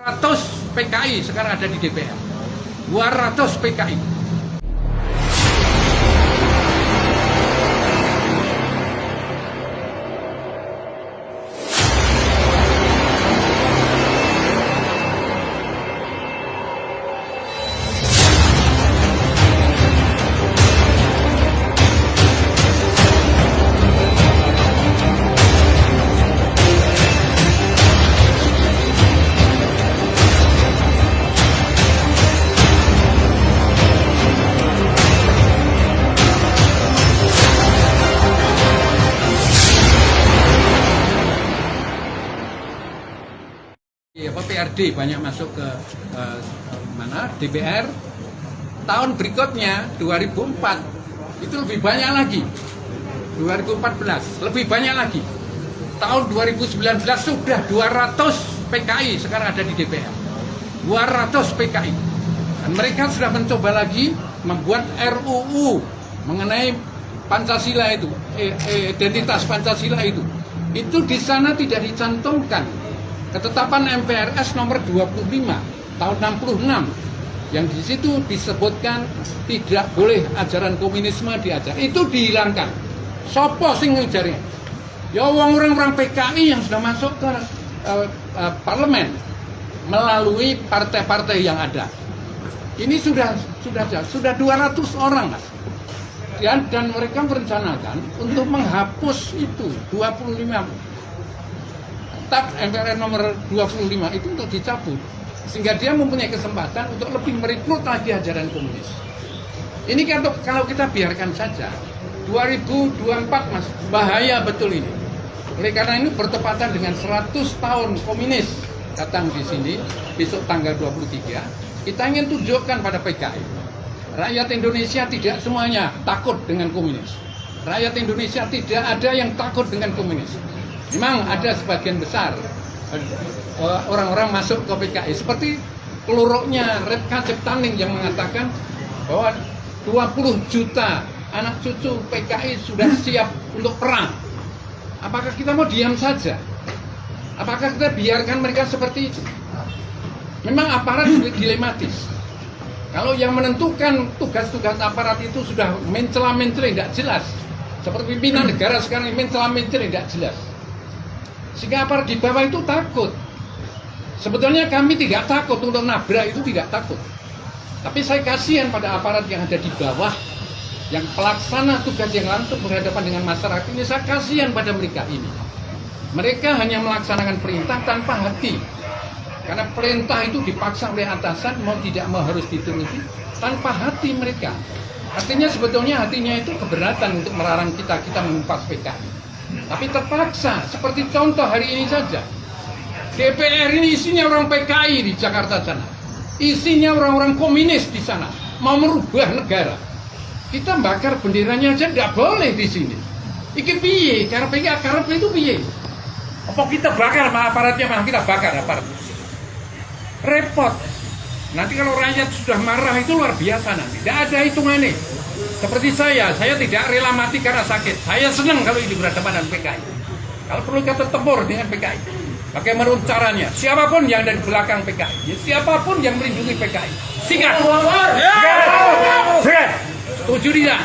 200 PKI sekarang ada di DPR. 200 PKI. PRD banyak masuk ke DPR. Tahun berikutnya 2004 itu lebih banyak lagi. 2014 lebih banyak lagi. Tahun 2019 sudah 200 PKI sekarang ada di DPR. 200 PKI. Dan mereka sudah mencoba lagi membuat RUU mengenai Pancasila itu, identitas Pancasila itu. Itu di sana tidak dicantumkan. Ketetapan MPRS nomor 25 tahun 66 yang di situ disebutkan tidak boleh ajaran komunisme diajar, itu dihilangkan. Sopo sing ngajarnya? Ya orang-orang PKI yang sudah masuk ke parlemen melalui partai-partai yang ada. Ini sudah 200 orang, Mas. Dan mereka merencanakan untuk menghapus itu 25 TAP MPR nomor 25 itu untuk dicabut, sehingga dia mempunyai kesempatan untuk lebih merekrut lagi ajaran komunis. Ini kalau kita biarkan saja 2024, Mas, bahaya betul ini. Oleh karena ini bertepatan dengan 100 tahun komunis datang di sini besok tanggal 23. Kita ingin tunjukkan pada PKI, rakyat Indonesia tidak semuanya takut dengan komunis. Rakyat Indonesia tidak ada yang takut dengan komunis. Memang ada sebagian besar orang-orang masuk ke PKI seperti peluruknya Redka Ciptaning yang mengatakan bahwa 20 juta anak cucu PKI sudah siap untuk perang. Apakah kita mau diam saja? Apakah kita biarkan mereka seperti itu? Memang aparat dilematis. Kalau yang menentukan tugas-tugas aparat itu sudah mencela-mencela tidak jelas, seperti pimpinan negara sekarang mencela-mencela tidak jelas, sehingga aparat di bawah itu takut. Sebetulnya kami tidak takut untuk nabrak, itu tidak takut. Tapi saya kasihan pada aparat yang ada di bawah, yang pelaksana tugas yang langsung berhadapan dengan masyarakat ini. Saya kasihan pada mereka ini. Mereka hanya melaksanakan perintah tanpa hati. Karena perintah itu dipaksa oleh atasan, mau tidak mau harus dituruti tanpa hati mereka. Artinya sebetulnya hatinya itu keberatan untuk melarang kita mengumpas PKI. Tapi terpaksa, seperti contoh hari ini saja. DPR ini isinya orang PKI di Jakarta sana. Isinya orang-orang komunis di sana. Mau merubah negara. Kita bakar benderanya aja tidak boleh di sini. Iki piye? Karena PKI itu piye? Apa kita bakar aparatnya, malah kita bakar aparat. Repot. Nanti kalau rakyat sudah marah itu luar biasa nanti. Tidak ada hitungannya. Seperti saya tidak rela mati karena sakit. Saya senang kalau ini berhadapan dengan PKI. Kalau perlu kita tempur dengan PKI. Bagaimana caranya? Siapapun yang dari belakang PKI, siapapun yang melindungi PKI. Sikat. Setuju tidak?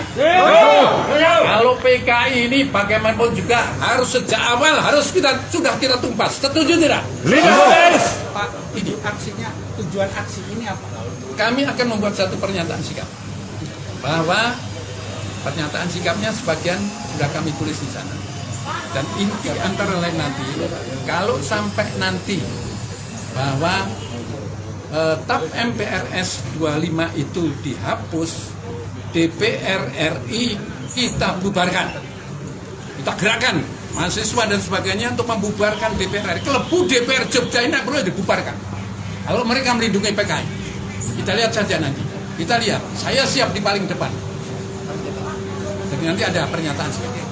Kalau PKI ini bagaimanapun juga harus sejak awal sudah kita tumpas. Setuju tidak? Pak, ini aksinya, tujuan aksi ini apa? Kami akan membuat satu pernyataan sikap. Bahwa pernyataan sikapnya sebagian sudah kami tulis di sana. Dan inti antara lain nanti, kalau sampai nanti bahwa TAP MPRS 25 itu dihapus, DPR RI kita bubarkan. Kita gerakan mahasiswa dan sebagainya untuk membubarkan DPR RI. Kelebu DPR Jogja ini perlu dibubarkan. Kalau mereka melindungi PKI, kita lihat saja nanti. Kita lihat, saya siap di paling depan. Jadi nanti ada pernyataan seperti itu.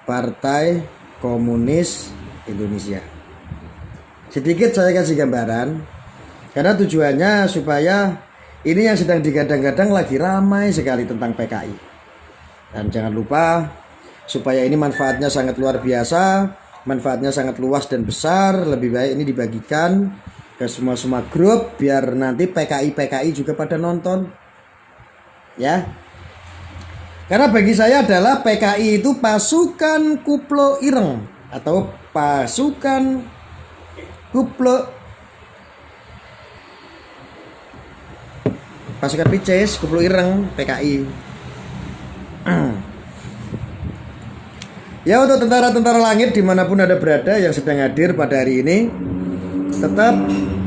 Partai Komunis Indonesia. Sedikit saya kasih gambaran, karena tujuannya supaya ini yang sedang digadang-gadang lagi ramai sekali tentang PKI. Dan jangan lupa supaya ini manfaatnya sangat luar biasa, manfaatnya sangat luas dan besar. Lebih baik ini dibagikan ke semua grup biar nanti PKI juga pada nonton ya. Karena bagi saya adalah PKI itu pasukan Kuplo Ireng atau pasukan pasukan Pices, Kuplo Ireng, PKI. Ya, untuk tentara-tentara langit dimanapun ada berada yang sedang hadir pada hari ini, tetap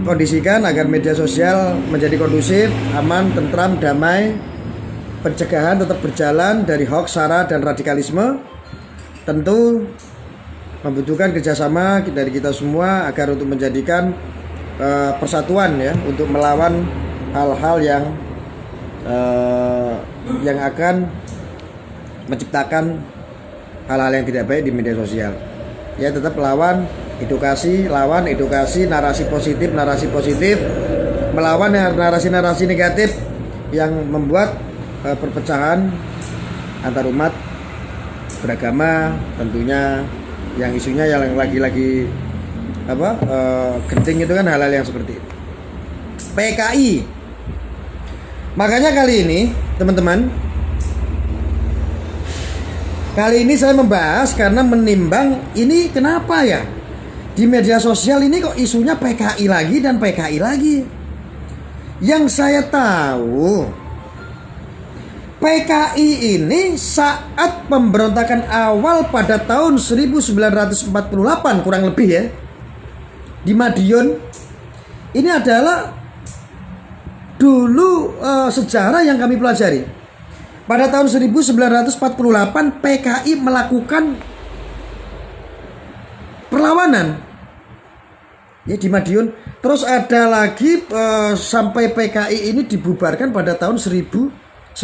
kondisikan agar media sosial menjadi kondusif, aman, tentram, damai. Pencegahan tetap berjalan dari hoax, sara, dan radikalisme. Tentu membutuhkan kerjasama dari kita semua agar untuk menjadikan persatuan ya, untuk melawan hal-hal yang akan menciptakan hal-hal yang tidak baik di media sosial. Ya, tetap lawan edukasi, narasi positif, melawan narasi negatif yang membuat perpecahan antar umat beragama, tentunya yang isunya yang lagi-lagi genting itu kan hal-hal yang seperti itu. PKI. Makanya kali ini teman-teman, kali ini saya membahas karena menimbang ini kenapa ya di media sosial ini kok isunya PKI lagi dan PKI lagi. Yang saya tahu PKI ini saat pemberontakan awal pada tahun 1948 kurang lebih ya, di Madiun, ini adalah dulu sejarah yang kami pelajari. Pada tahun 1948 PKI melakukan perlawanan ya di Madiun. Terus ada lagi sampai PKI ini dibubarkan pada tahun 1965.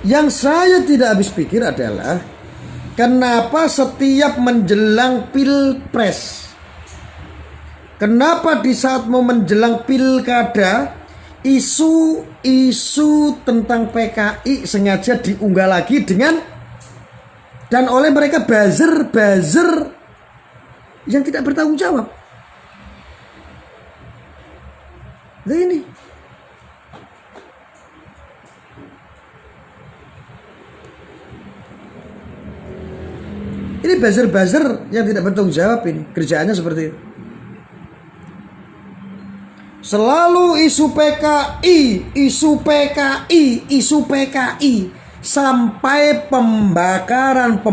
Yang saya tidak habis pikir adalah kenapa setiap menjelang pilpres, kenapa di saat mau menjelang pilkada isu tentang PKI sengaja diunggah lagi dengan dan oleh mereka buzzer yang tidak bertanggung jawab. Nah ini buzzer yang tidak bertanggung jawab, ini kerjaannya seperti itu. Selalu isu PKI sampai pembakaran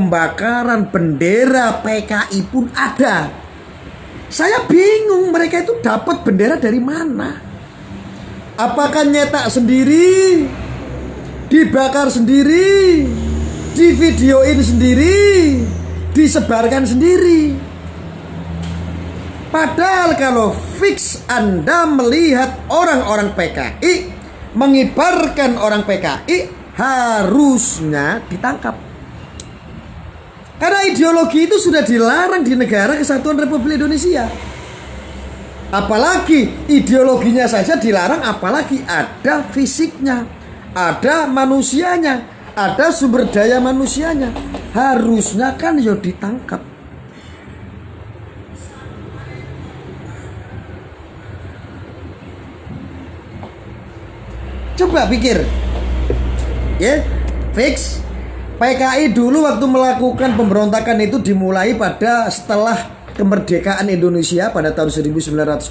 bendera PKI pun ada. Saya bingung mereka itu dapat bendera dari mana? Apakah nyetak sendiri, dibakar sendiri, divideoin sendiri, disebarkan sendiri? Padahal kalau fix Anda melihat orang-orang PKI mengibarkan orang PKI, harusnya ditangkap. Karena ideologi itu sudah dilarang di negara Kesatuan Republik Indonesia. Apalagi ideologinya saja dilarang, apalagi ada fisiknya, ada manusianya, ada sumber daya manusianya. Harusnya kan ya ditangkap. Coba pikir ya, fix PKI dulu waktu melakukan pemberontakan itu dimulai pada setelah kemerdekaan Indonesia pada tahun 1945,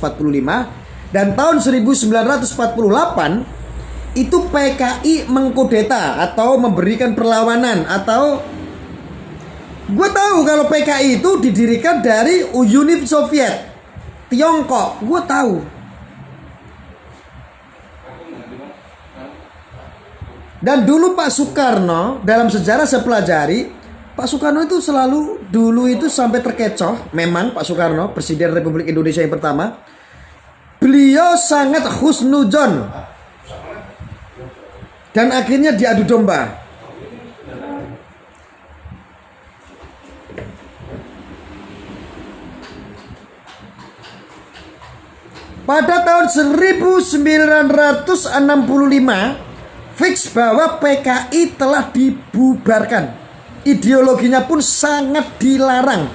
dan tahun 1948 itu PKI mengkudeta atau memberikan perlawanan. Atau gue tahu kalau PKI itu didirikan dari Uni Soviet, Tiongkok, gue tahu. Dan dulu Pak Soekarno, dalam sejarah saya pelajari, Pak Soekarno itu selalu dulu itu sampai terkecoh. Memang Pak Soekarno, Presiden Republik Indonesia yang pertama, beliau sangat husnuzon dan akhirnya diadu domba. Pada tahun 1965 fix bahwa PKI telah dibubarkan. Ideologinya pun sangat dilarang.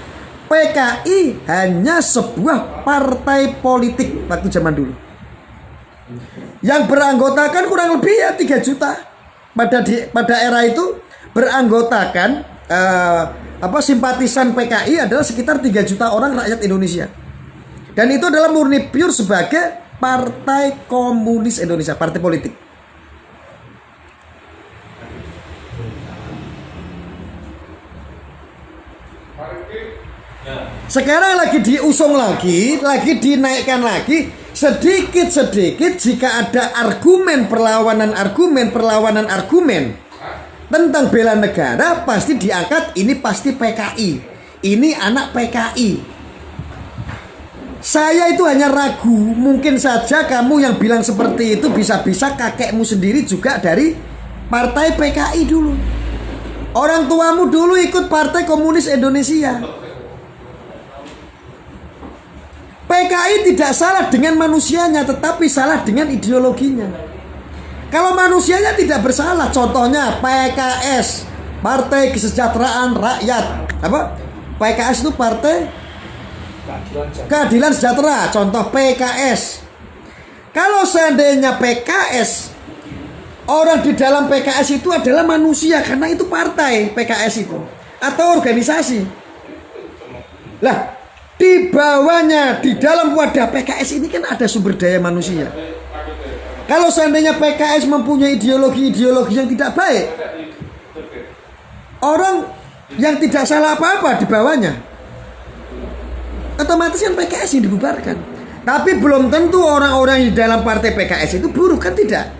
PKI hanya sebuah partai politik waktu zaman dulu. Yang beranggotakan kurang lebih ya 3 juta. Pada era itu beranggotakan simpatisan PKI adalah sekitar 3 juta orang rakyat Indonesia. Dan itu adalah murni pure sebagai Partai Komunis Indonesia, partai politik. Sekarang lagi diusung lagi dinaikkan lagi sedikit-sedikit. Jika ada perlawanan argumen tentang bela negara, pasti diangkat ini pasti PKI, ini anak PKI. Saya itu hanya ragu, mungkin saja kamu yang bilang seperti itu bisa-bisa kakekmu sendiri juga dari partai PKI dulu. Orang tuamu dulu ikut Partai Komunis Indonesia. PKI tidak salah dengan manusianya, tetapi salah dengan ideologinya. Kalau manusianya tidak bersalah, contohnya PKS, Partai Kesejahteraan Rakyat. PKS itu Partai Keadilan Sejahtera, contoh PKS. Kalau seandainya PKS, orang di dalam PKS itu adalah manusia, karena itu partai PKS itu atau organisasi. Lah, di bawahnya, di dalam wadah PKS ini kan ada sumber daya manusia. Kalau seandainya PKS mempunyai ideologi yang tidak baik, orang yang tidak salah apa-apa di bawahnya, otomatis kan PKS yang dibubarkan. Tapi belum tentu orang-orang di dalam partai PKS itu buruk, kan tidak.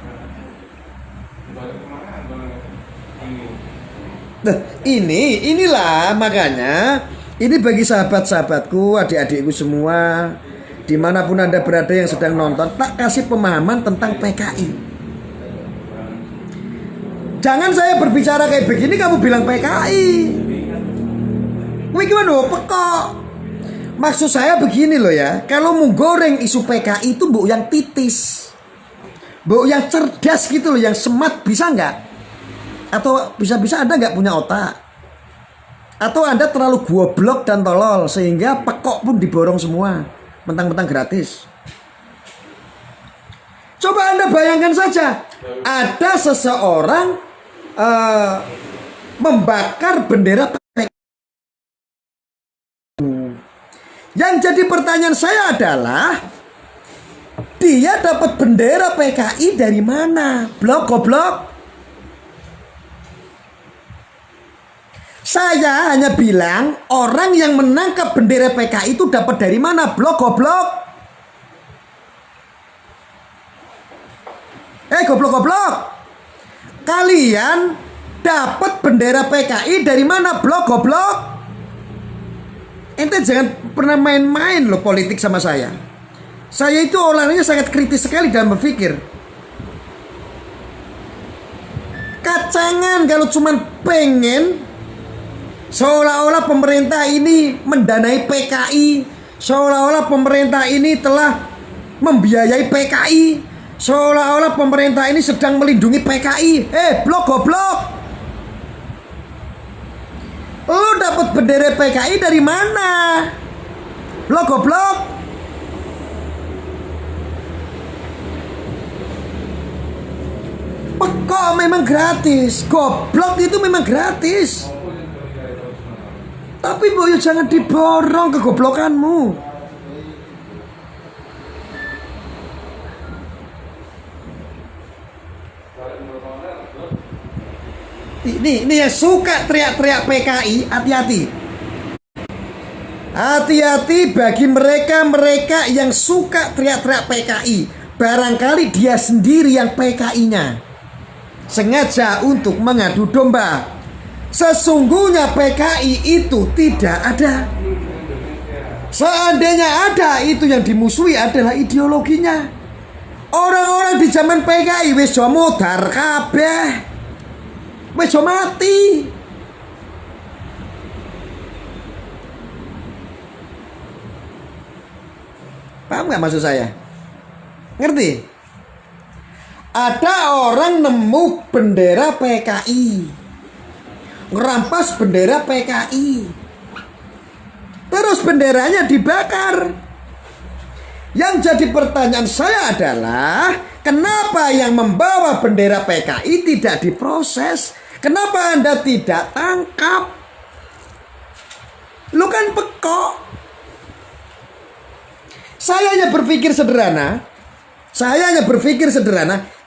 Nah, inilah makanya ini bagi sahabat-sahabatku, adik-adikku semua, dimanapun Anda berada yang sedang nonton, tak kasih pemahaman tentang PKI. Jangan saya berbicara kayak begini kamu bilang PKI. Wih gimana pekok. Maksud saya begini loh ya, kalau mau goreng isu PKI itu mbok yang titis, mbok yang cerdas gitu loh, yang smart, bisa nggak? Atau bisa-bisa Anda nggak punya otak? Atau Anda terlalu goblok dan tolol sehingga pekok pun diborong semua, mentang-mentang gratis. Coba Anda bayangkan saja, ada seseorang membakar bendera PKI. Yang jadi pertanyaan saya adalah, dia dapat bendera PKI dari mana? Blok goblok. Saya hanya bilang orang yang menangkap bendera PKI itu dapat dari mana? Blok goblok. Goblok-goblok. Kalian dapat bendera PKI dari mana? Blok goblok. Ente jangan pernah main-main loh politik sama saya. Saya itu orangnya sangat kritis sekali dalam berpikir. Kacangan kalau cuman pengen seolah-olah pemerintah ini mendanai PKI, seolah-olah pemerintah ini telah membiayai PKI, seolah-olah pemerintah ini sedang melindungi PKI. Blok goblok. Lu dapat bendera PKI dari mana? Blok goblok. Kok memang gratis? Goblok itu memang gratis. Tapi boyo jangan diborong kegoblokanmu. Ini yang suka teriak-teriak PKI, hati-hati. Hati-hati bagi mereka yang suka teriak-teriak PKI. Barangkali dia sendiri yang PKI-nya, sengaja untuk mengadu domba. Sesungguhnya PKI itu tidak ada. Seandainya ada, itu yang dimusuhi adalah ideologinya. Orang-orang di zaman PKI wis modar kabeh, wis mati. Paham gak maksud saya? Ngerti? Ada orang nemu bendera PKI, ngerampas bendera PKI, terus benderanya dibakar. Yang jadi pertanyaan saya adalah, kenapa yang membawa bendera PKI tidak diproses? Kenapa Anda tidak tangkap? Lu kan pekok. Saya hanya berpikir sederhana.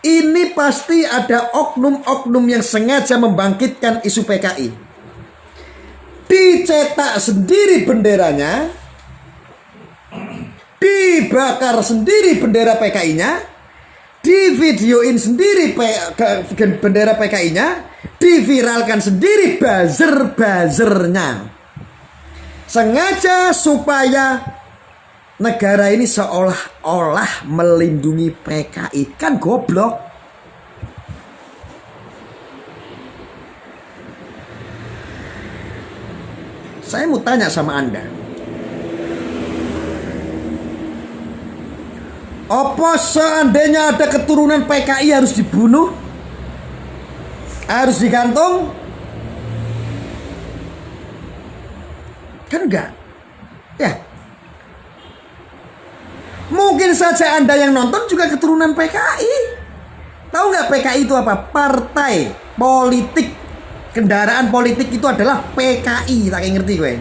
Ini pasti ada oknum-oknum yang sengaja membangkitkan isu PKI. Dicetak sendiri benderanya, dibakar sendiri bendera PKI-nya, divideoin sendiri bendera PKI-nya, diviralkan sendiri buzzer-buzzernya. Sengaja supaya negara ini seolah-olah melindungi PKI. Kan goblok. Saya mau tanya sama Anda, apa seandainya ada keturunan PKI harus dibunuh? Harus digantung? Kan enggak. Ya. Mungkin saja Anda yang nonton juga keturunan PKI. Tahu nggak PKI itu apa? Partai politik. Kendaraan politik itu adalah PKI. Tak kayak ngerti gue.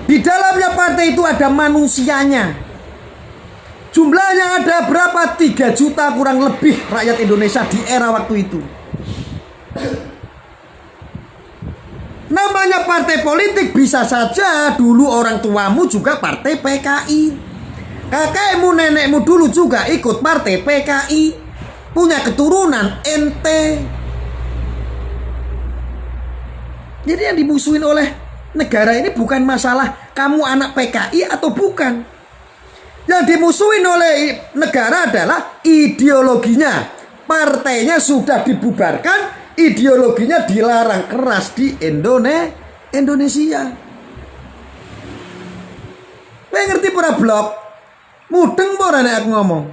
Di dalamnya partai itu ada manusianya. Jumlahnya ada berapa? 3 juta kurang lebih rakyat Indonesia di era waktu itu. Namanya partai politik, bisa saja dulu orang tuamu juga partai PKI. Kakekmu, nenekmu dulu juga ikut partai PKI. Punya keturunan ente. Jadi yang dimusuhin oleh negara ini bukan masalah kamu anak PKI atau bukan. Yang dimusuhin oleh negara adalah ideologinya. Partainya sudah dibubarkan, ideologinya dilarang keras di Indonesia. Kowe ngerti para blok? Mudeng ora nek aku ngomong.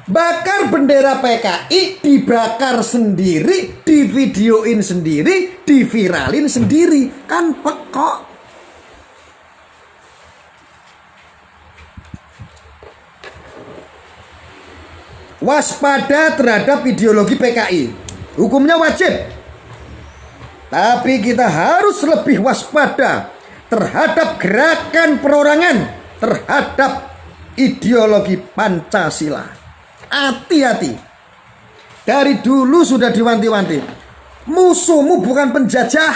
Bakar bendera PKI, dibakar sendiri, divideoin sendiri, diviralin sendiri. Kan pekok. Waspada terhadap ideologi PKI. Hukumnya wajib. Tapi kita harus lebih waspada terhadap gerakan perorangan terhadap ideologi Pancasila. Hati-hati. Dari dulu sudah diwanti-wanti. Musuhmu bukan penjajah.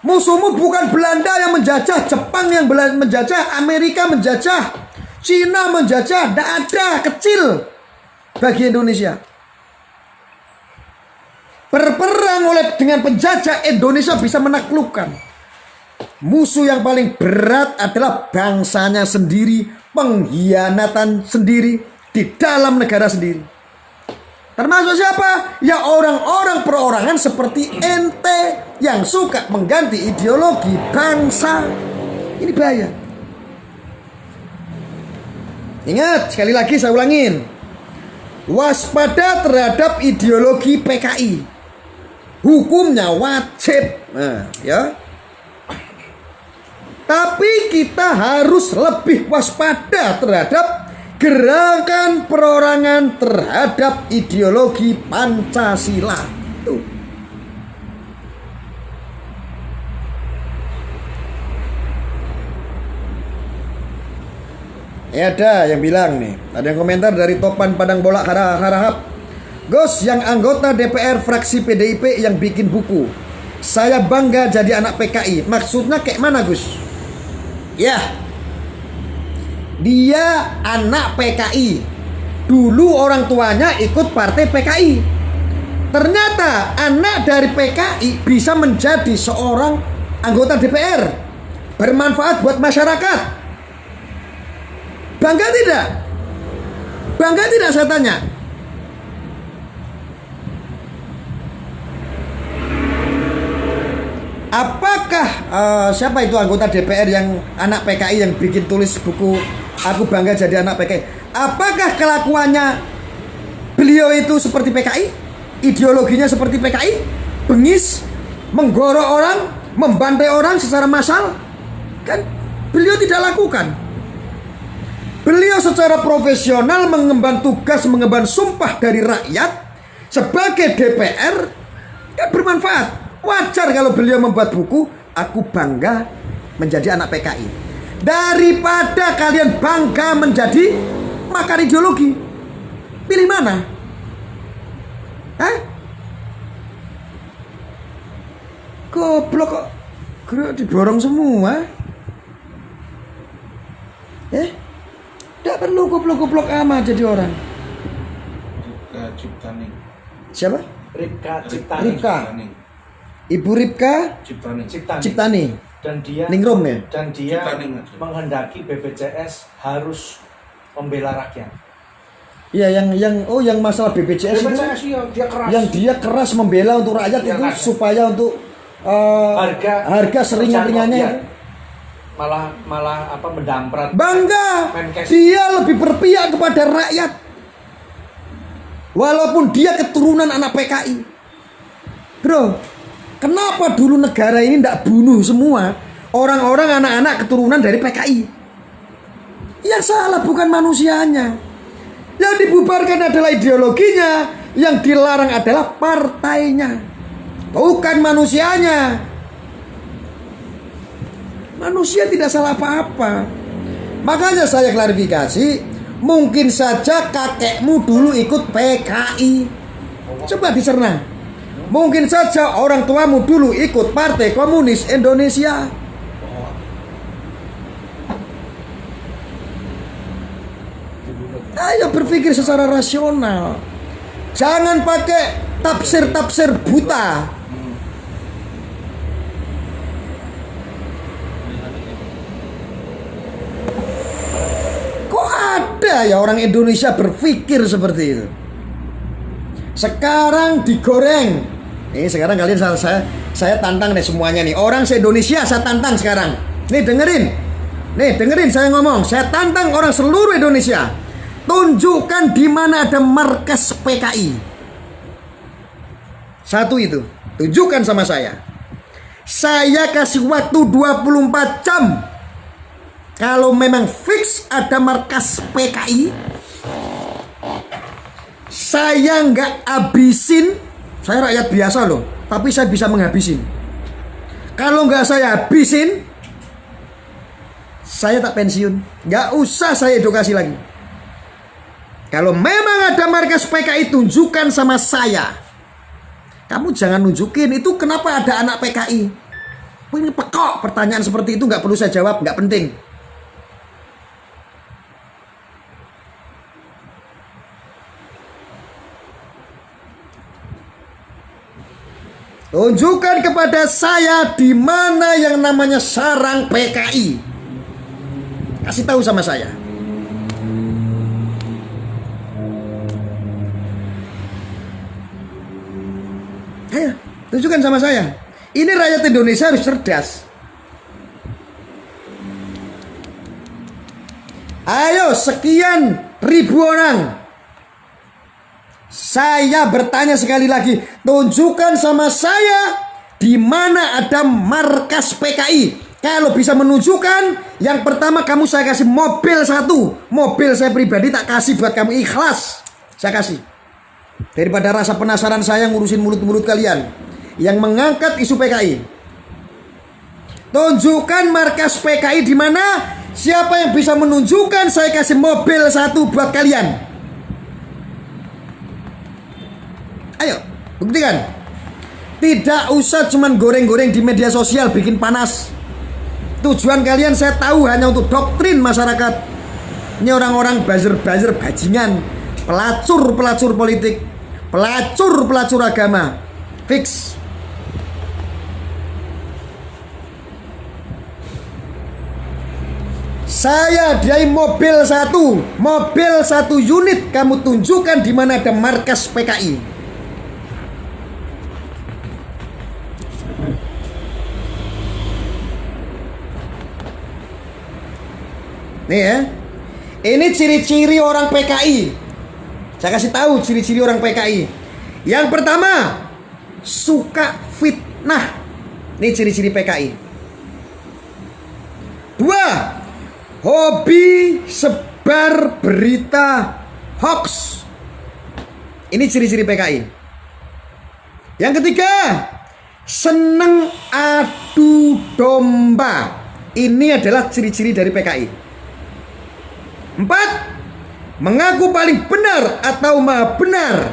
Musuhmu bukan Belanda yang menjajah, Jepang yang menjajah, Amerika menjajah, Cina menjajah. Tidak ada, kecil bagi Indonesia. Berperang dengan penjajah, Indonesia bisa menaklukkan. Musuh yang paling berat adalah bangsanya sendiri, pengkhianatan sendiri di dalam negara sendiri. Termasuk siapa? Ya orang-orang perorangan seperti ente yang suka mengganti ideologi bangsa. Ini bahaya. Ingat, sekali lagi saya ulangin. Waspada terhadap ideologi PKI. Hukumnya wajib. Nah, ya. Tapi kita harus lebih waspada terhadap gerakan perorangan terhadap ideologi Pancasila. Tuh. Ya ada yang bilang nih, ada yang komentar dari Topan Padang Bolak Harahap. Gus, yang anggota DPR fraksi PDIP yang bikin buku. Saya bangga jadi anak PKI. Maksudnya kayak mana, Gus? Ya, dia anak PKI. Dulu orang tuanya ikut partai PKI. Ternyata anak dari PKI bisa menjadi seorang anggota DPR, bermanfaat buat masyarakat. Bangga tidak? Bangga tidak, saya tanya? Apakah siapa itu anggota DPR yang anak PKI yang bikin tulis buku Aku Bangga Jadi Anak PKI? Apakah kelakuannya beliau itu seperti PKI? Ideologinya seperti PKI? Bengis, menggorok orang, membantai orang secara massal? Kan beliau tidak lakukan. Beliau secara profesional mengemban tugas, mengemban sumpah dari rakyat sebagai DPR, kan bermanfaat. Wajar kalau beliau membuat buku Aku Bangga Menjadi Anak PKI, daripada kalian bangga menjadi makar ideologi. Pilih mana? Hah? Goblok kok diborong semua. Tidak perlu goblok-goblok amat jadi orang. Ripka Ciptani. Siapa? Ripka Ciptani. Ripka. Ibu Ripka Ciptani. Dan dia Ningrum ya? Dan dia Ciptani. menghendaki BPJS harus membela rakyat. Iya, yang masalah BPJS itu, iya, dia keras. yang dia keras membela untuk rakyat Dia itu keras. supaya untuk harga seringan-ringannya. Iya. malah apa mendamprat. Bangga, Menkes. dia lebih berpihak kepada rakyat. Walaupun dia keturunan anak PKI. Bro, kenapa dulu negara ini tidak bunuh semua orang-orang anak-anak keturunan dari PKI? Yang salah bukan manusianya. Yang dibubarkan adalah ideologinya, yang dilarang adalah partainya, bukan manusianya. Manusia tidak salah apa-apa. Makanya saya klarifikasi, mungkin saja kakekmu dulu ikut PKI. Coba dicerna. Mungkin saja orang tuamu dulu ikut Partai Komunis Indonesia. Ayo berpikir secara rasional. Jangan pakai tafsir-tafsir buta. Kok ada ya orang Indonesia berpikir seperti itu? Sekarang digoreng. Nih sekarang kalian saya tantang nih semuanya nih. Orang se-Indonesia saya tantang sekarang. Nih dengerin saya ngomong. Saya tantang orang seluruh Indonesia. Tunjukkan di mana ada markas PKI. Satu itu. Tunjukkan sama saya. Saya kasih waktu 24 jam. Kalau memang fix ada markas PKI, saya nggak habisin. Saya rakyat biasa loh, tapi saya bisa menghabisin. Kalau nggak saya habisin, saya tak pensiun. Nggak usah saya edukasi lagi. Kalau memang ada markas PKI, tunjukkan sama saya. Kamu jangan nunjukin itu kenapa ada anak PKI. Ini pekok pertanyaan seperti itu nggak perlu saya jawab, nggak penting. Tunjukkan kepada saya di mana yang namanya sarang PKI. Kasih tahu sama saya. Ayo, tunjukkan sama saya. Ini rakyat Indonesia harus cerdas. Ayo, sekian ribu orang. Saya bertanya sekali lagi, tunjukkan sama saya di mana ada markas PKI. Kalau bisa menunjukkan, yang pertama kamu saya kasih mobil satu, mobil saya pribadi tak kasih buat kamu, ikhlas saya kasih. Daripada rasa penasaran saya ngurusin mulut-mulut kalian yang mengangkat isu PKI. Tunjukkan markas PKI di mana. Siapa yang bisa menunjukkan, saya kasih mobil satu buat kalian. Ayo, buktikan. Tidak usah cuman goreng-goreng di media sosial bikin panas. Tujuan kalian saya tahu hanya untuk doktrin masyarakat. Ini orang-orang buzzer-buzzer bajingan, pelacur-pelacur politik, pelacur-pelacur agama. Fix. Saya hadiahi mobil satu unit. Kamu tunjukkan di mana ada markas PKI. Nih ya. Ini ciri-ciri orang PKI. Saya kasih tahu ciri-ciri orang PKI. Yang pertama, suka fitnah. Ini ciri-ciri PKI. Dua, hobi sebar berita hoax. Ini ciri-ciri PKI. Yang ketiga, seneng adu domba. Ini adalah ciri-ciri dari PKI. 4. Mengaku paling benar atau maha benar.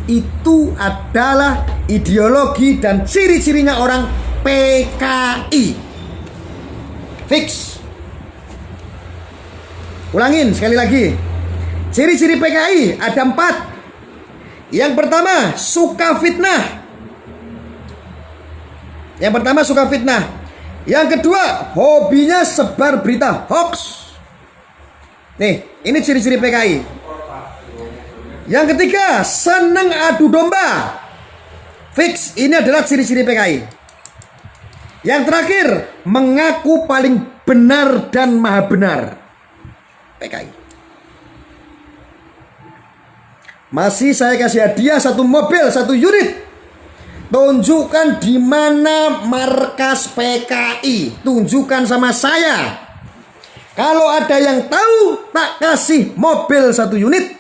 Itu adalah ideologi dan ciri-cirinya orang PKI. Fix. Ulangin sekali lagi. Ciri-ciri PKI ada 4. Yang pertama, suka fitnah. Yang kedua, hobinya sebar berita hoax. Nih, ini ciri-ciri PKI. Yang ketiga, seneng adu domba. Fix, ini adalah ciri-ciri PKI. Yang terakhir, mengaku paling benar dan maha benar. PKI. Masih saya kasih hadiah 1 mobil, 1 unit. Tunjukkan di mana markas PKI. Tunjukkan sama saya. Kalau ada yang tahu, tak kasih mobil 1 unit.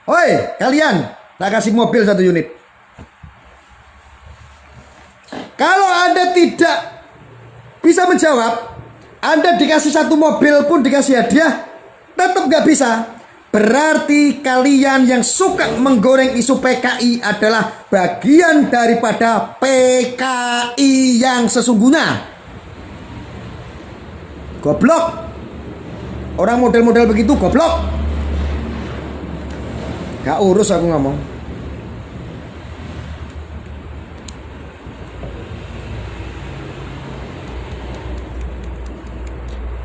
Oi, kalian, tak kasih mobil 1 unit. Kalau Anda tidak bisa menjawab, Anda dikasih 1 mobil pun dikasih hadiah, tetap gak bisa. Berarti kalian yang suka menggoreng isu PKI adalah bagian daripada PKI yang sesungguhnya. Goblok. Orang model-model begitu goblok. Gak urus aku ngomong.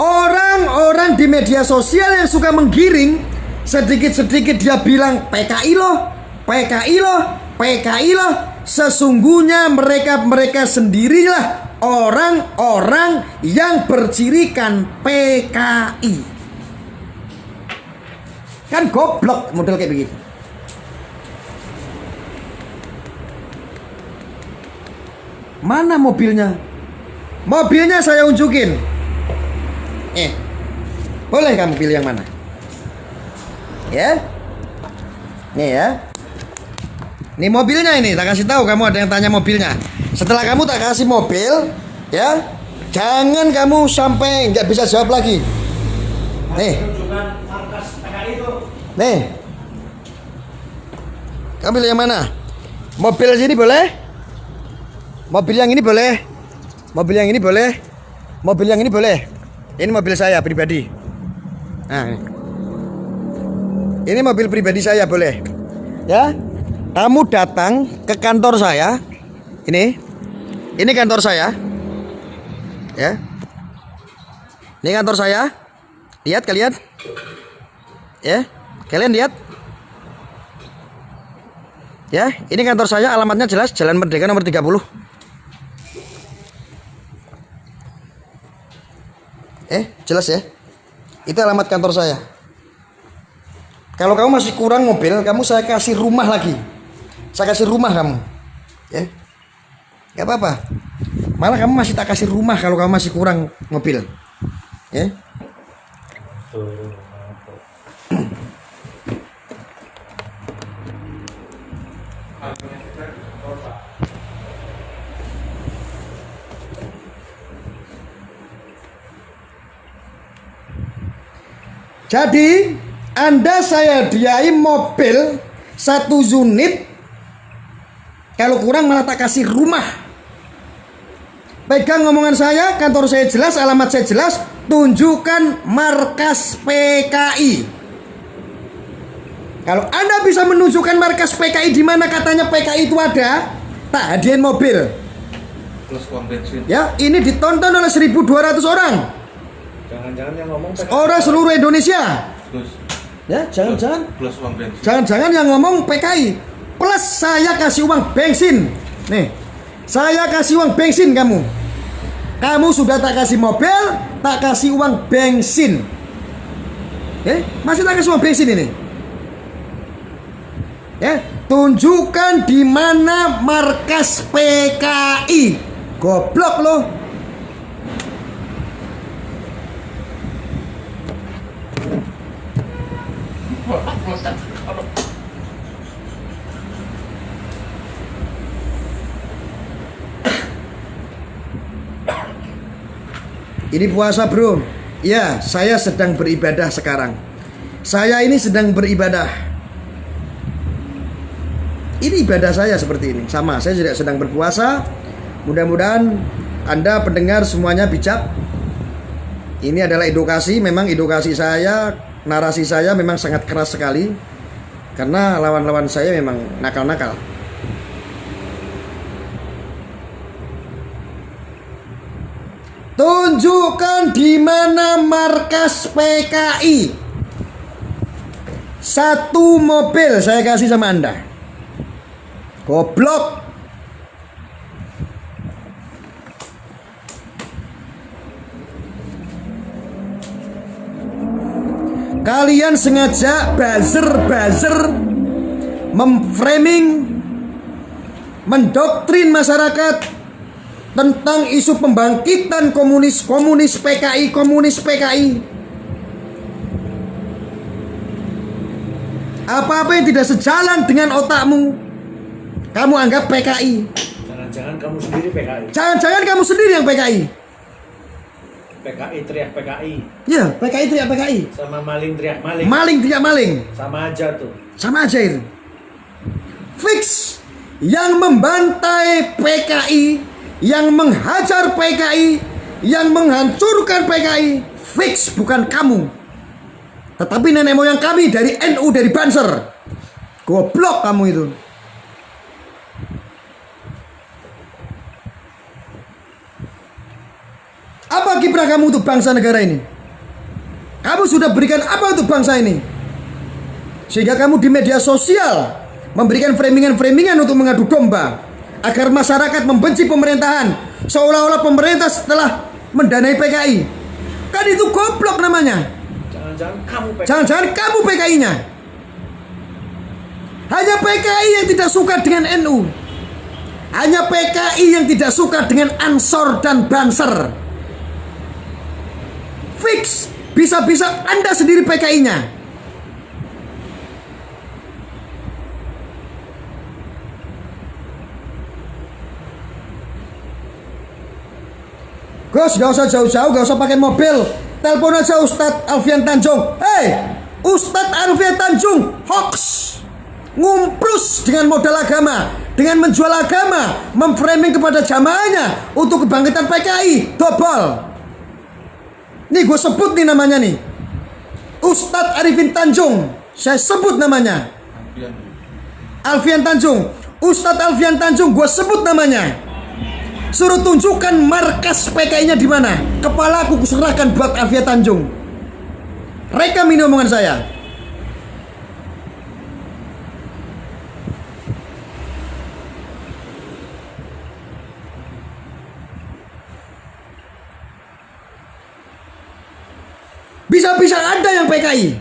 Orang-orang di media sosial yang suka menggiring, sedikit-sedikit dia bilang PKI loh, PKI loh, PKI loh. Sesungguhnya mereka sendirilah orang-orang yang bercirikan PKI. Kan goblok model kayak begitu. Mana mobilnya? Mobilnya saya unjukin. Boleh kamu pilih yang mana? Ya. Nih ya. Ini mobilnya ini, tak kasih tahu kamu ada yang tanya mobilnya. Setelah kamu tak kasih mobil, ya, jangan kamu sampai nggak bisa jawab lagi. Nih. Nih. Kamu pilih yang mana? Mobil sini boleh? Mobil yang ini boleh? Mobil yang ini boleh? Mobil yang ini boleh? Ini mobil saya pribadi. Nah, ini mobil pribadi saya boleh. Ya. Kamu datang ke kantor saya. Ini kantor saya. Ya. Ini kantor saya. Lihat kalian. Ya. Kalian lihat. Ya, ini kantor saya, alamatnya jelas, Jalan Merdeka nomor 30. Jelas ya. Itu alamat kantor saya. Kalau kamu masih kurang mobil, saya kasih rumah lagi. Saya kasih rumah kamu. Ya. Gak apa-apa. Malah kamu masih tak kasih rumah kalau kamu masih kurang mobil. Ya. Jadi Anda saya hadiahi mobil 1 unit. Kalau kurang malah tak kasih rumah. Pegang ngomongan saya, kantor saya jelas, alamat saya jelas. Tunjukkan markas PKI. Kalau Anda bisa menunjukkan markas PKI di mana katanya PKI itu ada, tak hadiahin mobil. Plus uang bensin. Ya, ini ditonton oleh 1.200 orang. Jangan-jangan yang ngomong PKI. Orang seluruh Indonesia. Plus. Ya, jangan-jangan. Plus uang bensin. Jangan-jangan yang ngomong PKI. Plus saya kasih uang bensin. Nih, saya kasih uang bensin kamu. Kamu sudah tak kasih mobil, tak kasih uang bensin. Masih tak kasih uang bensin ini. Tunjukkan di mana markas PKI. Goblok lo. Ini puasa bro. Ya, saya sedang beribadah sekarang. Saya ini sedang beribadah. Ini ibadah saya seperti ini. Sama, saya juga sedang berpuasa. Mudah-mudahan Anda pendengar semuanya bijak. Ini adalah edukasi. Memang edukasi saya, narasi saya memang sangat keras sekali. Karena lawan-lawan saya memang nakal-nakal. Tunjukkan di mana markas PKI. Satu mobil saya kasih sama Anda. Goblok. Kalian sengaja buzzer memframing, mendoktrin masyarakat tentang isu pembangkitan komunis PKI. Apa-apa yang tidak sejalan dengan otakmu, kamu anggap PKI. Jangan-jangan kamu sendiri PKI. Jangan-jangan kamu sendiri yang PKI. PKI teriak PKI. Ya, PKI teriak PKI. Sama maling teriak maling. Maling teriak maling. Sama aja tuh. Sama aja itu. Fix. Yang membantai PKI, yang menghajar PKI, yang menghancurkan PKI, fix bukan kamu, tetapi nenek moyang kami dari NU, dari Banser. Goblok kamu itu. Apa kiprah kamu untuk bangsa negara ini? Kamu sudah berikan apa untuk bangsa ini? Sehingga kamu di media sosial memberikan framingan-framingan untuk mengadu domba agar masyarakat membenci pemerintahan, seolah-olah pemerintah setelah mendanai PKI. Kan itu goblok namanya. Jangan-jangan kamu PKI-nya. Hanya PKI yang tidak suka dengan NU. Hanya PKI yang tidak suka dengan Ansor dan Banser. Fix. Bisa-bisa Anda sendiri PKI-nya. Gus, gak usah jauh-jauh, gak usah pakai mobil. Telepon aja Ustadz Alfian Tanjung. Hei, Ustadz Alfian Tanjung hoax, ngumprus dengan modal agama, dengan menjual agama, memframing kepada jamaahnya untuk kebangkitan PKI. Dobol. Nih gue sebut nih namanya nih, Ustadz Arifin Tanjung. Saya sebut namanya Alfian Tanjung. Ustadz Alfian Tanjung gue sebut namanya. Suruh tunjukkan markas PKI-nya di mana. Kepala aku serahkan buat Alfian Tanjung. Rekam ini omongan saya. Bisa-bisa Anda yang PKI.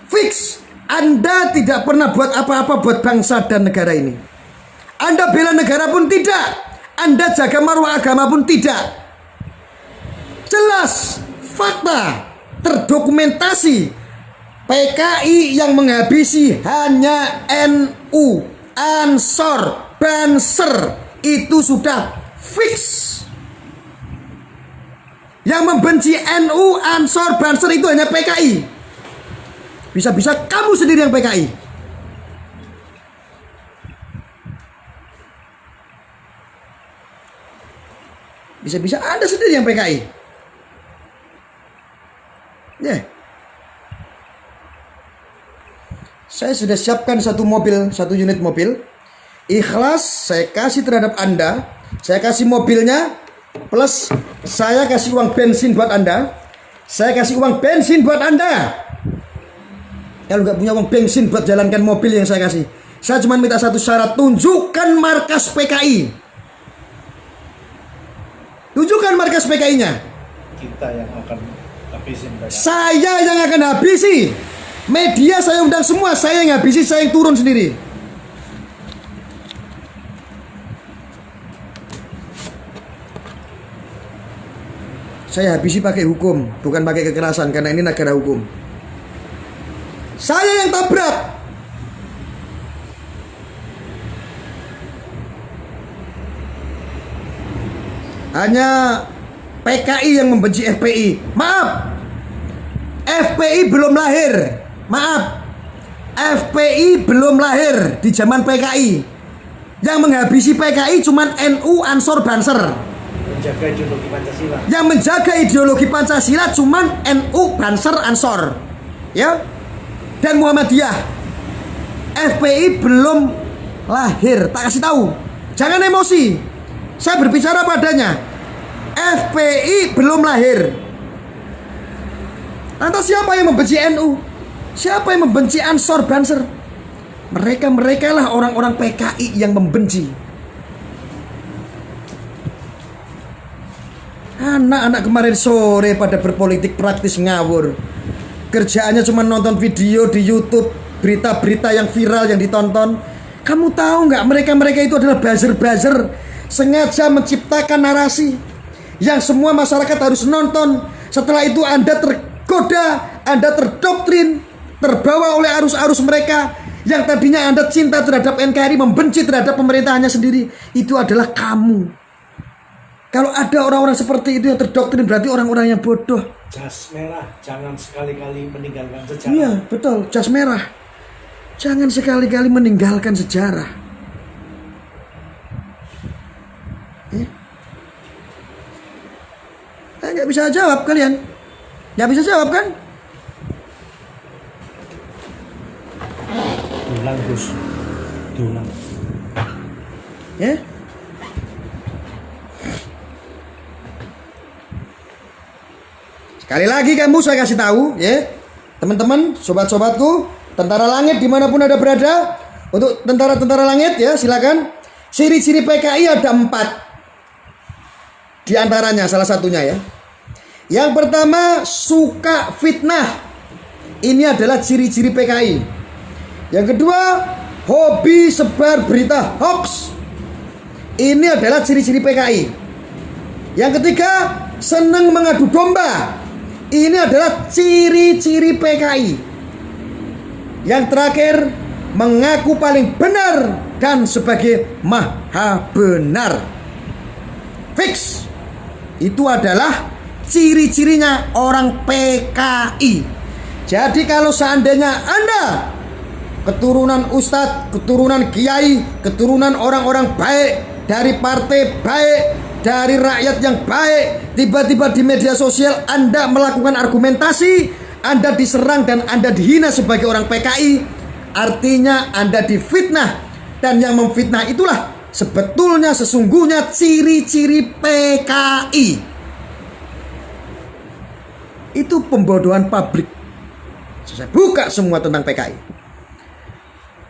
Fix. Anda tidak pernah buat apa-apa buat bangsa dan negara ini. Anda bela negara pun tidak. Anda jaga marwah agama pun tidak. Jelas, fakta, terdokumentasi. PKI yang menghabisi hanya NU, Ansor, Banser. Itu sudah fix. Yang membenci NU, Ansor, Banser itu hanya PKI. Bisa-bisa kamu sendiri yang PKI. Bisa-bisa Anda sendiri yang PKI. Ya. Saya sudah siapkan satu unit mobil. Ikhlas saya kasih terhadap Anda. Saya kasih mobilnya, plus saya kasih uang bensin buat Anda. Saya kasih uang bensin buat Anda. Kalau nggak punya uang bensin buat jalankan mobil yang saya kasih, saya cuma minta satu syarat. Tunjukkan markas PKI. Tunjukkan markas PKI-nya. kita yang akan habisin PKI. Saya yang akan habisi. Media saya undang semua, saya yang habisi, saya yang turun sendiri. Saya habisi pakai hukum, bukan pakai kekerasan, karena ini negara hukum. Saya yang tabrak. Hanya PKI yang membenci FPI. Maaf, FPI belum lahir. Maaf, FPI belum lahir di zaman PKI. Yang menghabisi PKI cuman NU, Ansor, Banser. Menjaga ideologi Pancasila. Yang menjaga ideologi Pancasila cuman NU, Banser, Ansor, ya, dan Muhammadiyah. FPI belum lahir. Tak kasih tahu. Jangan emosi. Saya berbicara padanya. FPI belum lahir. Lantas siapa yang membenci NU? Siapa yang membenci Ansor, Banser? Mereka lah orang-orang PKI yang membenci. Anak-anak kemarin sore pada berpolitik praktis ngawur. Kerjaannya cuma nonton video di YouTube, berita-berita yang viral yang ditonton. Kamu tahu nggak, mereka itu adalah buzzer-buzzer, sengaja menciptakan narasi yang semua masyarakat harus nonton. Setelah itu Anda tergoda, Anda terdoktrin, terbawa oleh arus-arus mereka. Yang tadinya Anda cinta terhadap NKRI, membenci terhadap pemerintahannya sendiri. Itu adalah kamu. Kalau ada orang-orang seperti itu yang terdoktrin, berarti orang-orang yang bodoh. Jas merah, jangan sekali-kali meninggalkan sejarah. Iya, betul, jas merah. Jangan sekali-kali meninggalkan sejarah. Nggak bisa jawab kalian. Nggak bisa jawab kan? Diulang, Gus. Diulang. Ya. Sekali lagi kamu saya kasih tahu, ya, teman-teman, sobat-sobatku, tentara langit dimanapun ada berada. Untuk tentara-tentara langit, ya, silakan. Ciri-ciri PKI ada 4. Di antaranya salah satunya, ya. Yang pertama, suka fitnah. Ini adalah ciri-ciri PKI. Yang kedua, hobi sebar berita hoax. Ini adalah ciri-ciri PKI. Yang ketiga, senang mengadu domba. Ini adalah ciri-ciri PKI. Yang terakhir, mengaku paling benar dan sebagai maha benar. Fix. Itu adalah ciri-cirinya orang PKI. Jadi kalau seandainya Anda keturunan ustadz, keturunan kiai, keturunan orang-orang baik, dari partai baik, dari rakyat yang baik, tiba-tiba di media sosial Anda melakukan argumentasi, Anda diserang dan Anda dihina sebagai orang PKI, artinya Anda difitnah. Dan yang memfitnah itulah sebetulnya sesungguhnya ciri-ciri PKI. Itu pembodohan pabrik. Saya buka semua tentang PKI.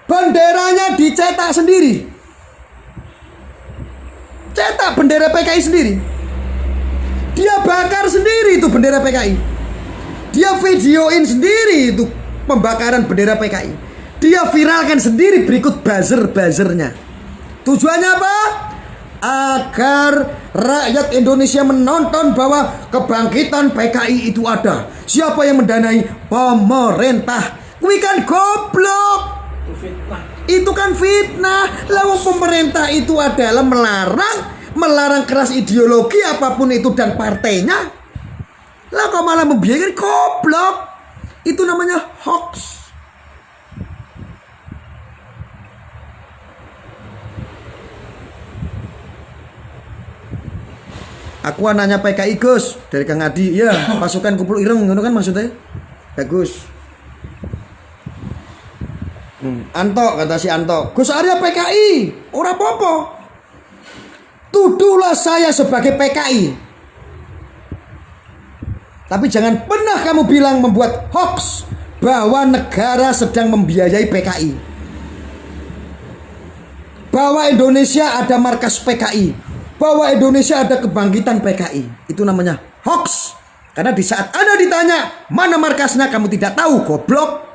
Benderanya dicetak sendiri. Cetak bendera PKI sendiri. Dia bakar sendiri itu bendera PKI. Dia videoin sendiri itu pembakaran bendera PKI. Dia viralkan sendiri berikut buzzer-buzzernya. Tujuannya apa? Agar rakyat Indonesia menonton bahwa kebangkitan PKI itu ada. Siapa yang mendanai? Pemerintah. Kuwi kan goblok. Itu fitnah. Itu kan fitnah. Lalu pemerintah itu adalah melarang keras ideologi apapun itu dan partainya. Lah kok malah membiarkan, goblok. Itu namanya hoax. Aku anaknya PKI Gus, dari Kang Adi. Ya, pasukan kumpul ireng, itu kan maksudnya. Bagus. Anto, kata si Anto, Gus Arya PKI, ora apa-apa. Tuduhlah saya sebagai PKI. Tapi jangan pernah kamu bilang membuat hoax bahwa negara sedang membiayai PKI, bahwa Indonesia ada markas PKI, bahwa Indonesia ada kebangkitan PKI. Itu namanya hoax. Karena di saat Anda ditanya mana markasnya, kamu tidak tahu, goblok.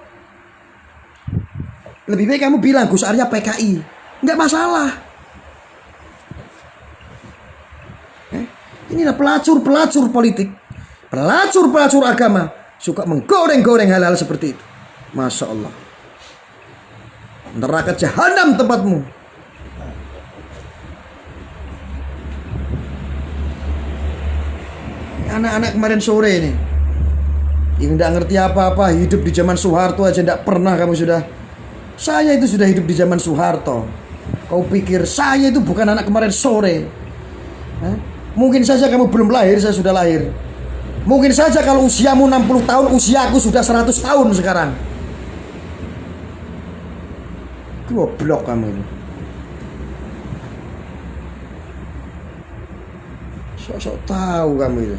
Lebih baik kamu bilang Gus Arya PKI, nggak masalah. Inilah pelacur-pelacur politik, pelacur-pelacur agama, suka menggoreng-goreng hal-hal seperti itu. Masya Allah. Neraka jahanam tempatmu. Anak-anak kemarin sore ini yang tidak ngerti apa-apa, hidup di zaman Soeharto aja tidak pernah kamu sudah. Saya itu sudah hidup di zaman Soeharto. Kau pikir saya itu bukan anak kemarin sore? Hah? Mungkin saja kamu belum lahir, saya sudah lahir. Mungkin saja kalau usiamu 60 tahun, usiaku sudah 100 tahun sekarang. Goblok kamu ini. Sok-sok tahu kamu itu.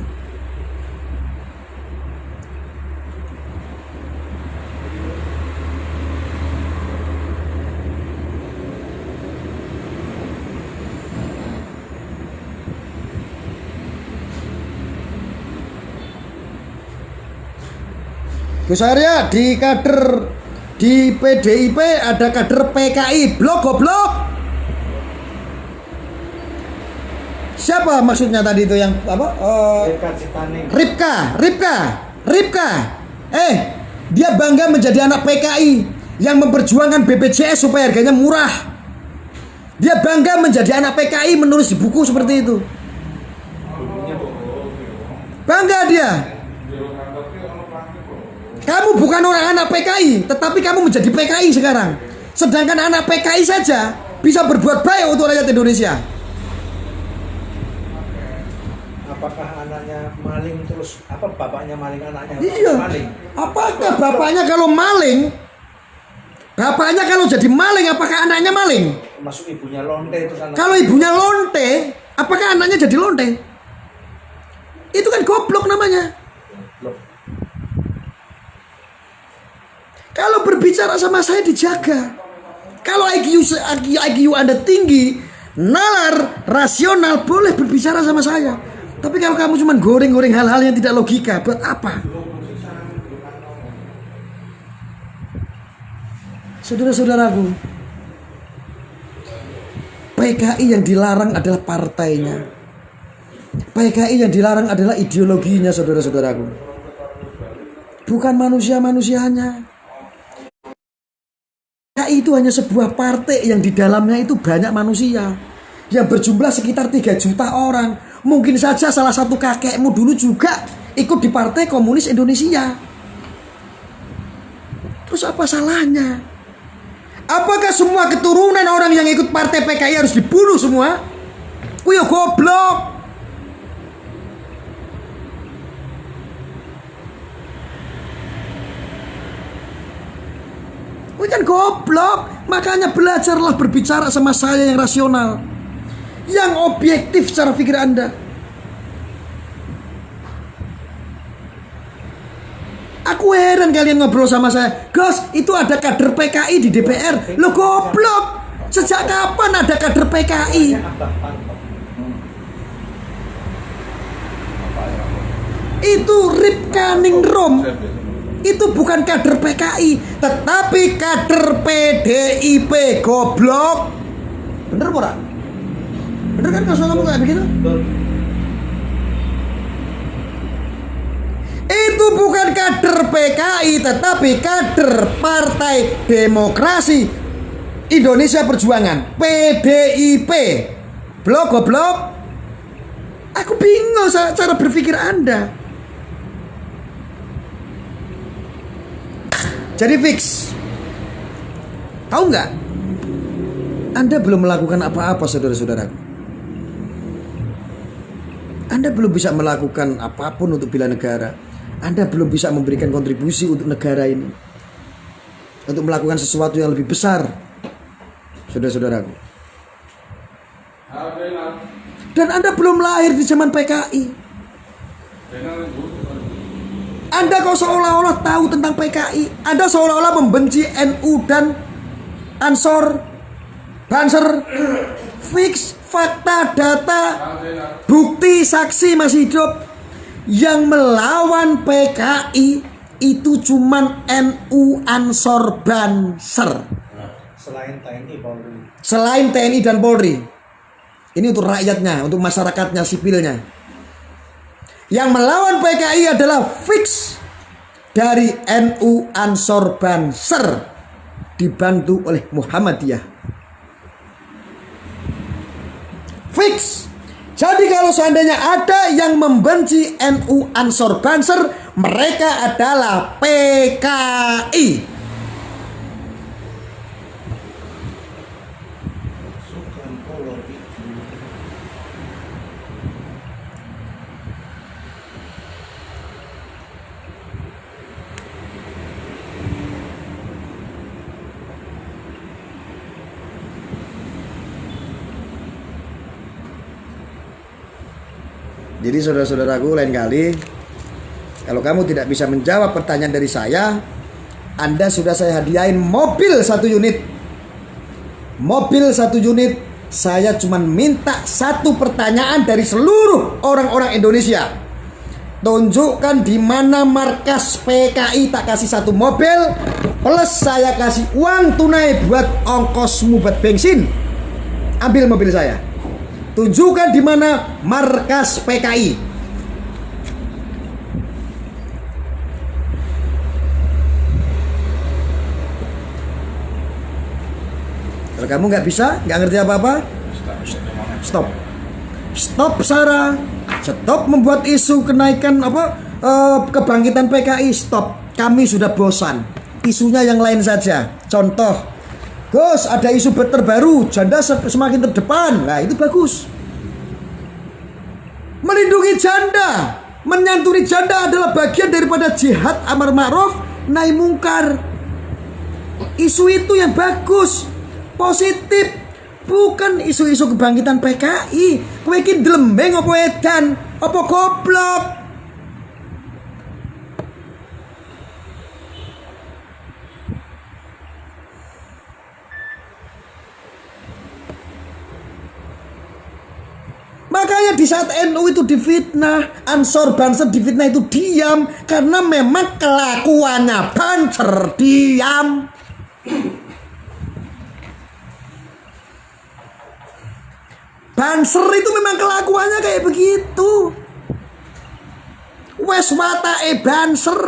Gus Arya di kader di PDIP ada kader PKI, blok goblok. Siapa maksudnya tadi itu yang apa? Ripka. Dia bangga menjadi anak PKI yang memperjuangkan BPJS supaya harganya murah. Dia bangga menjadi anak PKI menulis di buku seperti itu. Bangga dia. Kamu bukan orang anak PKI, tetapi kamu menjadi PKI sekarang. Sedangkan anak PKI saja bisa berbuat baik untuk rakyat Indonesia. Apakah anaknya maling terus bapaknya maling, anaknya iya. maling? Apakah bapaknya kalau maling? Bapaknya kalau jadi maling, apakah anaknya maling? Masuk ibunya lonte terus anaknya. Kalau ibunya lonte, apakah anaknya jadi lonte? Itu kan goblok namanya. Kalau berbicara sama saya dijaga. Kalau IQ Anda tinggi, nalar, rasional, boleh berbicara sama saya. Tapi kalau kamu cuma goreng-goreng hal-hal yang tidak logika, buat apa? Saudara-saudaraku, PKI yang dilarang adalah partainya. PKI yang dilarang adalah ideologinya, saudara-saudaraku. Bukan manusia-manusianya. PKI itu hanya sebuah partai yang di dalamnya itu banyak manusia yang berjumlah sekitar 3 juta orang. Mungkin saja salah satu kakekmu dulu juga ikut di Partai Komunis Indonesia. Terus apa salahnya? Apakah semua keturunan orang yang ikut partai PKI harus dibunuh semua? Kuyo goblok. Kan goblok. Makanya belajarlah berbicara sama saya yang rasional, yang objektif secara pikir Anda. Aku heran kalian ngobrol sama saya, Gus, itu ada kader PKI di DPR. Lo goblok. Sejak kapan ada kader PKI? Itu Ripka Ningrum. Itu bukan kader PKI, tetapi kader PDIP, goblok. Bener pura? Bener kan kalau ngomong kayak begitu? Itu bukan kader PKI, tetapi kader Partai Demokrasi Indonesia Perjuangan, PDIP. Blok goblok. Aku bingung cara berpikir Anda. Jadi fix. Tahu nggak? Anda belum melakukan apa-apa, saudara-saudaraku. Anda belum bisa melakukan apapun untuk bela negara. Anda belum bisa memberikan kontribusi untuk negara ini, untuk melakukan sesuatu yang lebih besar, saudara-saudaraku. Dan Anda belum lahir di zaman PKI. Anda kok seolah-olah tahu tentang PKI. Anda seolah-olah membenci NU dan Ansor, Banser. Fix, fakta, data, bukti, saksi masih hidup. Yang melawan PKI itu cuman NU Ansor Banser. Selain TNI Polri. Selain TNI dan Polri. Ini untuk rakyatnya, untuk masyarakatnya, sipilnya. Yang melawan PKI adalah fix dari NU Ansor Banser dibantu oleh Muhammadiyah. Fix. Jadi kalau seandainya ada yang membenci NU Ansor Banser, mereka adalah PKI. Sukan Polri. Jadi saudara-saudaraku, lain kali kalau kamu tidak bisa menjawab pertanyaan dari saya, Anda sudah saya hadiahin mobil 1 unit. Mobil 1 unit. Saya cuma minta 1 pertanyaan dari seluruh orang-orang Indonesia. Tunjukkan di mana markas PKI, tak kasih 1 mobil, plus saya kasih uang tunai buat ongkosmu buat bensin. Ambil mobil saya. Tunjukkan di mana markas PKI. Kalau kamu nggak bisa, nggak ngerti apa-apa, stop. Stop Sarah. Stop membuat isu kenaikan kebangkitan PKI. Stop. Kami sudah bosan. Isunya yang lain saja. Contoh, Gus, ada isu terbaru, janda semakin terdepan. Nah, itu bagus. Melindungi janda, menyantuni janda adalah bagian daripada jihad amar ma'ruf nahi mungkar. Isu itu yang bagus, positif, bukan isu-isu kebangkitan PKI. Kowe iki dlembeng apa edan, apa goblok? Makanya di saat NU itu difitnah, Ansor Banser difitnah itu diam, karena memang kelakuannya Banser diam. Banser itu memang kelakuannya kayak begitu. Wes watake Banser,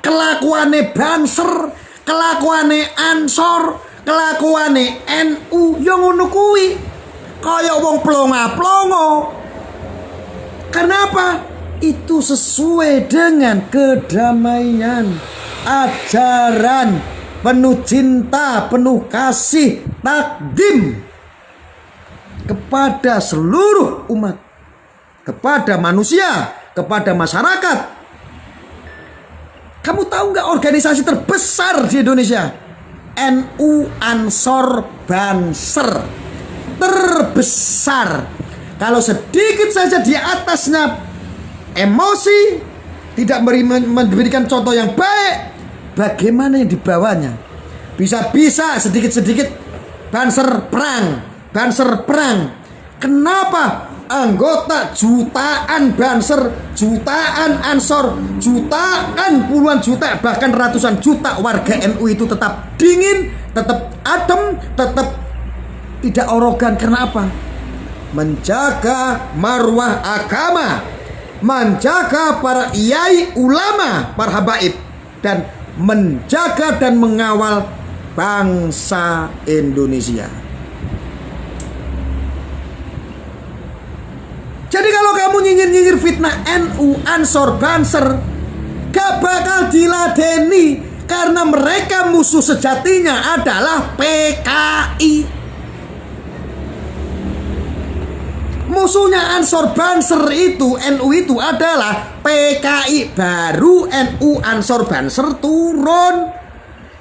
kelakuane Banser, kelakuane Ansor, kelakuane NU yo ngono kuwi. Kayak wong plonga-plongo. Kenapa? Itu sesuai dengan kedamaian, ajaran penuh cinta, penuh kasih, takdim kepada seluruh umat, kepada manusia, kepada masyarakat. Kamu tahu nggak organisasi terbesar di Indonesia? NU Ansor Banser. Terbesar. Kalau sedikit saja di atasnya emosi, tidak memberikan contoh yang baik, bagaimana yang di bawahnya? Bisa-bisa sedikit-sedikit Banser perang, Banser perang. Kenapa? Anggota jutaan Banser, jutaan Ansor, jutaan, puluhan juta, bahkan ratusan juta warga NU itu tetap dingin, tetap adem, tetap tidak arogan. Karena apa? Menjaga marwah agama, menjaga para kiai ulama, para habaib, dan menjaga dan mengawal bangsa Indonesia. Jadi kalau kamu nyinyir-nyinyir fitnah NU Ansor Banser, gak bakal diladeni, karena mereka musuh sejatinya adalah PKI. Musuhnya Ansor Banser itu, NU itu adalah PKI. Baru NU Ansor Banser turun.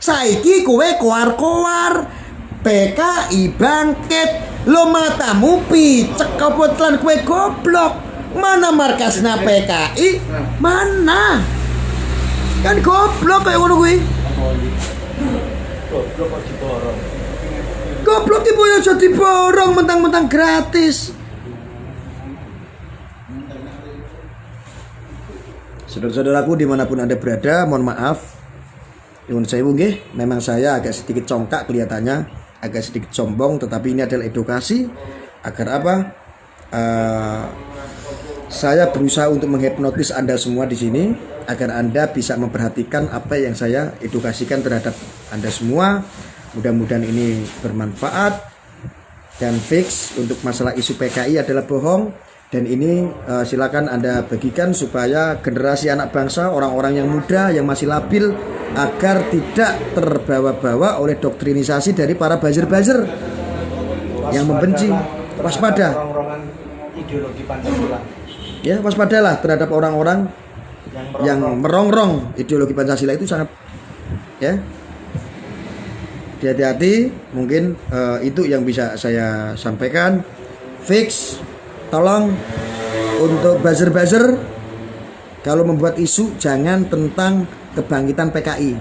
Saiki kowe koar-koar, PKI bangkit. Lo matamu picek kebetulan kowe goblok. Mana markasnya PKI? Mana? Kan goblok kayak ngono kuwi. Goblok kok diborong. Goblok ki boyo aja diborong mentang-mentang gratis. Saudara-saudaraku dimanapun Anda berada, mohon maaf. Nyuwun sewu nggih, memang saya agak sedikit congkak kelihatannya, agak sedikit sombong, tetapi ini adalah edukasi agar apa? Saya berusaha untuk menghipnotis Anda semua di sini agar Anda bisa memperhatikan apa yang saya edukasikan terhadap Anda semua. Mudah-mudahan ini bermanfaat dan fix untuk masalah isu PKI adalah bohong, dan ini silakan Anda bagikan supaya generasi anak bangsa, orang-orang yang muda yang masih labil agar tidak terbawa-bawa oleh doktrinisasi dari para buzzer-buzzer yang membenci. Waspada. Orang-orangan ideologi Pancasila. Ya, waspadalah terhadap orang-orang yang merongrong ideologi Pancasila itu sangat ya. Hati-hati, mungkin itu yang bisa saya sampaikan. Fix, tolong untuk buzzer-buzzer kalau membuat isu jangan tentang kebangkitan PKI.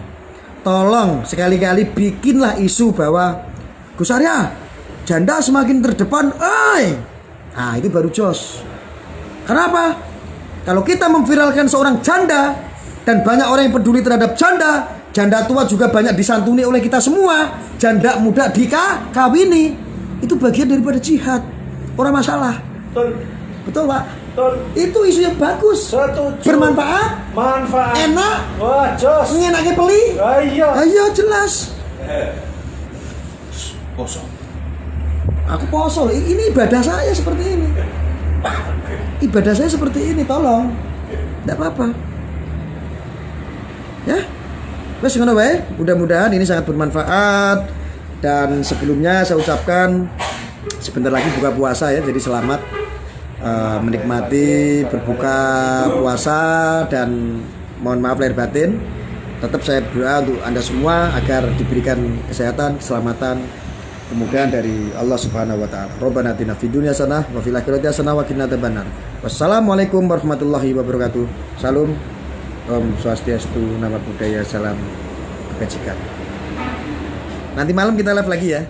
Tolong sekali-kali bikinlah isu bahwa Gus Arya, janda semakin terdepan, nah itu baru jos. Kenapa? Kalau kita memviralkan seorang janda dan banyak orang yang peduli terhadap janda, janda tua juga banyak disantuni oleh kita semua, janda muda dikawini, itu bagian daripada jihad. Orang masalah. Betul Pak? Betul. Itu isu yang bagus. Setuju. Bermanfaat, manfaat, enak, wah jos, ngenake peli. ayo Ayo jelas. Kosong. Aku poso. Ini ibadah saya seperti ini. Ibadah saya seperti ini, tolong. Tidak apa-apa. Ya. Wes ngono wae. Mudah-mudahan ini sangat bermanfaat. Dan sebelumnya saya ucapkan sebentar lagi buka puasa ya. Jadi selamat menikmati berbuka puasa, dan mohon maaf lahir batin. Tetap saya berdoa untuk Anda semua agar diberikan kesehatan, keselamatan, kemudahan dari Allah Subhanahu wa taala. Rabbana atina fid dunya hasanah wa fil akhirati hasanah wa qina adzabannar. Wassalamualaikum warahmatullahi wabarakatuh. Salam, Om Swastiastu, Namo Buddhaya, salam kebajikan. Nanti malam kita live lagi ya.